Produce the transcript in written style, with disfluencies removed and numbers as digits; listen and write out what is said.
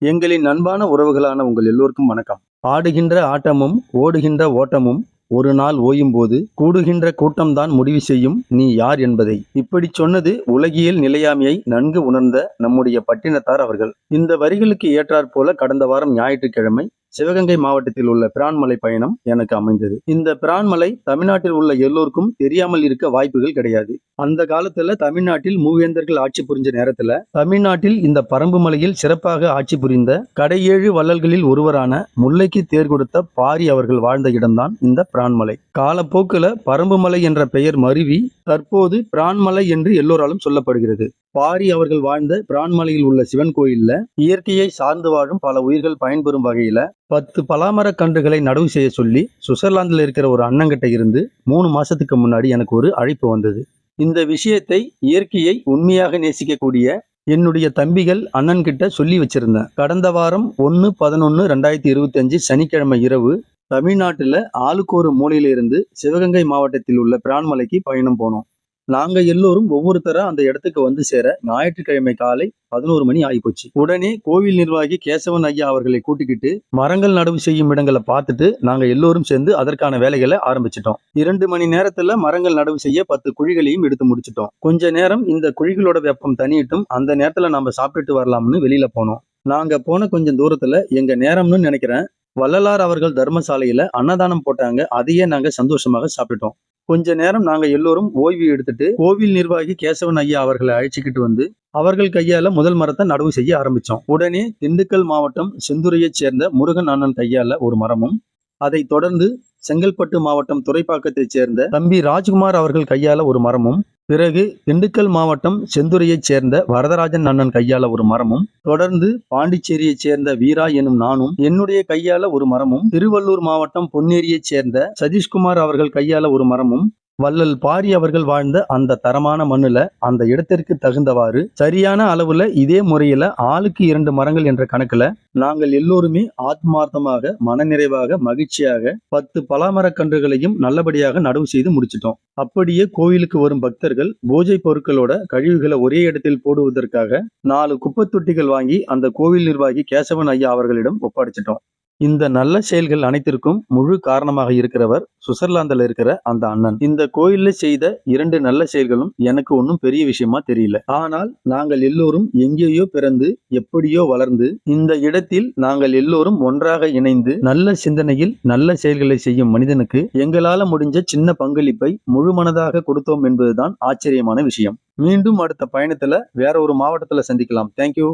எங்களின் அன்பான உறவுகளான உங்கள் எல்லோருக்கும் வணக்கம். ஆடுகின்ற ஆட்டமும் ஓடுகின்ற ஓட்டமும் ஒரு நாள் ஓயும்போது கூடுகின்ற கூட்டம்தான் முடிவு செய்யும் நீ யார் என்பதை. இப்படி சொன்னது உலகியல் நிலையாமையை நன்கு உணர்ந்த நம்முடைய பட்டினத்தார் அவர்கள். இந்த வரிகளுக்கு ஏற்றாற்போல கடந்த வாரம் ஞாயிற்றுக்கிழமை சிவகங்கை மாவட்டத்தில் உள்ள பிரான்மலை பயணம் எனக்கு அமைந்தது. இந்த பிரான்மலை தமிழ்நாட்டில் உள்ள எல்லோருக்கும் தெரியாமல் இருக்க வாய்ப்புகள் கிடையாது. அந்த காலத்துல தமிழ்நாட்டில் மூவேந்தர்கள் ஆட்சி புரிஞ்ச நேரத்துல தமிழ்நாட்டில் இந்த பரம்பு மலையில் சிறப்பாக ஆட்சி புரிந்த கடையேழு வள்ளல்களில் ஒருவரான முல்லைக்கு தேர் கொடுத்த பாரி அவர்கள் வாழ்ந்த இடம்தான் இந்த பிரான்மலை. காலப்போக்குல பரம்பு மலை என்ற பெயர் மருவி தற்போது பிரான்மலை என்று எல்லோராலும் சொல்லப்படுகிறது. பாரி அவர்கள் வாழ்ந்த பிரான்மலையில் உள்ள சிவன் கோயில்ல இயற்கையை சார்ந்து வாழும் பல உயிர்கள் பயன்பெறும் வகையில 10 பலாமர கன்றுகளை நடவு செய்ய சொல்லி சுவிட்சர்லாந்தில் இருக்கிற ஒரு அண்ணங்கிட்ட இருந்து 3 மாசத்துக்கு முன்னாடி எனக்கு ஒரு அழைப்பு வந்தது. இந்த விஷயத்தை இயற்கையை உண்மையாக நேசிக்கக்கூடிய என்னுடைய தம்பிகள் அண்ணன் கிட்ட சொல்லி வச்சிருந்தேன். கடந்த வாரம் 1/11/2025 சனிக்கிழமை இரவு தமிழ்நாட்டுல ஆளுக்கு ஒரு மூலையிலிருந்து சிவகங்கை மாவட்டத்தில் உள்ள பிரான்மலைக்கு பயணம் போனோம். நாங்க எல்லோரும் ஒவ்வொருத்தரா அந்த இடத்துக்கு வந்து சேர ஞாயிற்றுக்கிழமை காலை 11 மணி ஆகிப்போச்சு. உடனே கோவில் நிர்வாகி கேசவன் ஐயா அவர்களை கூட்டிக்கிட்டு மரங்கள் நடவு செய்யும் இடங்களை பார்த்துட்டு நாங்க எல்லோரும் சேர்ந்து அதற்கான வேலைகளை ஆரம்பிச்சிட்டோம். 2 மணி நேரத்துல மரங்கள் நடவு செய்ய 10 குழிகளையும் எடுத்து முடிச்சிட்டோம். கொஞ்ச நேரம் இந்த குழிகளோட வெப்பம் தனியிட்டும் அந்த நேரத்துல நம்ம சாப்பிட்டுட்டு வரலாம்னு வெளியில போனோம். நாங்க போன கொஞ்சம் தூரத்துல எங்க நேரம்னு நினைக்கிறேன் வள்ளலார் அவர்கள் தர்மசாலையில அன்னதானம் போட்டாங்க. அதையே நாங்க சந்தோஷமாக சாப்பிட்டோம். கொஞ்ச நேரம் நாங்க எல்லோரும் ஓய்வு எடுத்துட்டு கோவில் நிர்வாகி கேசவன் ஐயா அவர்களை அழைச்சிக்கிட்டு வந்து அவர்கள் கையால முதல் மரத்தை நடவு செய்ய ஆரம்பிச்சோம். உடனே திண்டுக்கல் மாவட்டம் செந்துறையைச் சேர்ந்த முருகன் அண்ணன் கையால ஒரு மரமும், அதை தொடர்ந்து செங்கல்பட்டு மாவட்டம் துறைப்பாக்கத்தைச் சேர்ந்த தம்பி ராஜ்குமார் அவர்கள் கையால ஒரு மரமும், பிறகு திண்டுக்கல் மாவட்டம் செந்துறையைச் சேர்ந்த வரதராஜன் அண்ணன் கையால ஒரு மரமும், தொடர்ந்து பாண்டிச்சேரியைச் சேர்ந்த வீரா எனும் நானும் என்னுடைய கையால ஒரு மரமும், திருவள்ளூர் மாவட்டம் பொன்னேரியைச் சேர்ந்த சதீஷ்குமார் அவர்கள் கையால ஒரு மரமும், வள்ளல் பாரி அவர்கள் வாழ்ந்த அந்த தரமான மண்ணுல அந்த இடத்திற்கு தகுந்தவாறு சரியான அளவுல இதே முறையில ஆளுக்கு 2 மரங்கள் என்ற கணக்குல நாங்கள் எல்லோருமே ஆத்மார்த்தமாக மனநிறைவாக மகிழ்ச்சியாக 10 பலாமர கன்றுகளையும் நல்லபடியாக நடவு செய்து முடிச்சிட்டோம். அப்படியே கோவிலுக்கு வரும் பக்தர்கள் பூஜை பொருட்களோட கழிவுகளை ஒரே இடத்தில் போடுவதற்காக 4 குப்பை தொட்டிகள் வாங்கி அந்த கோவில் நிர்வாகி கேசவன் ஐயா அவர்களிடம் ஒப்படைச்சிட்டோம். இந்த நல்ல செயல்கள் அனைத்திற்கும் முழு காரணமாக இருக்கிறவர் சுவிட்சர்லாந்துல இருக்கிற அந்த அண்ணன். இந்த கோயில்ல செய்த 2 நல்ல செயல்களும் எனக்கு ஒன்றும் பெரிய விஷயமா தெரியல. ஆனால் நாங்கள் எல்லோரும் எங்கேயோ பிறந்து எப்படியோ வளர்ந்து இந்த இடத்தில் நாங்கள் எல்லோரும் ஒன்றாக இணைந்து நல்ல சிந்தனையில் நல்ல செயல்களை செய்யும் மனிதனுக்கு எங்களால முடிஞ்ச சின்ன பங்களிப்பை முழு மனதாக கொடுத்தோம் என்பதுதான் ஆச்சரியமான விஷயம். மீண்டும் அடுத்த பயணத்துல வேற ஒரு மாவட்டத்துல சந்திக்கலாம். தேங்க்யூ.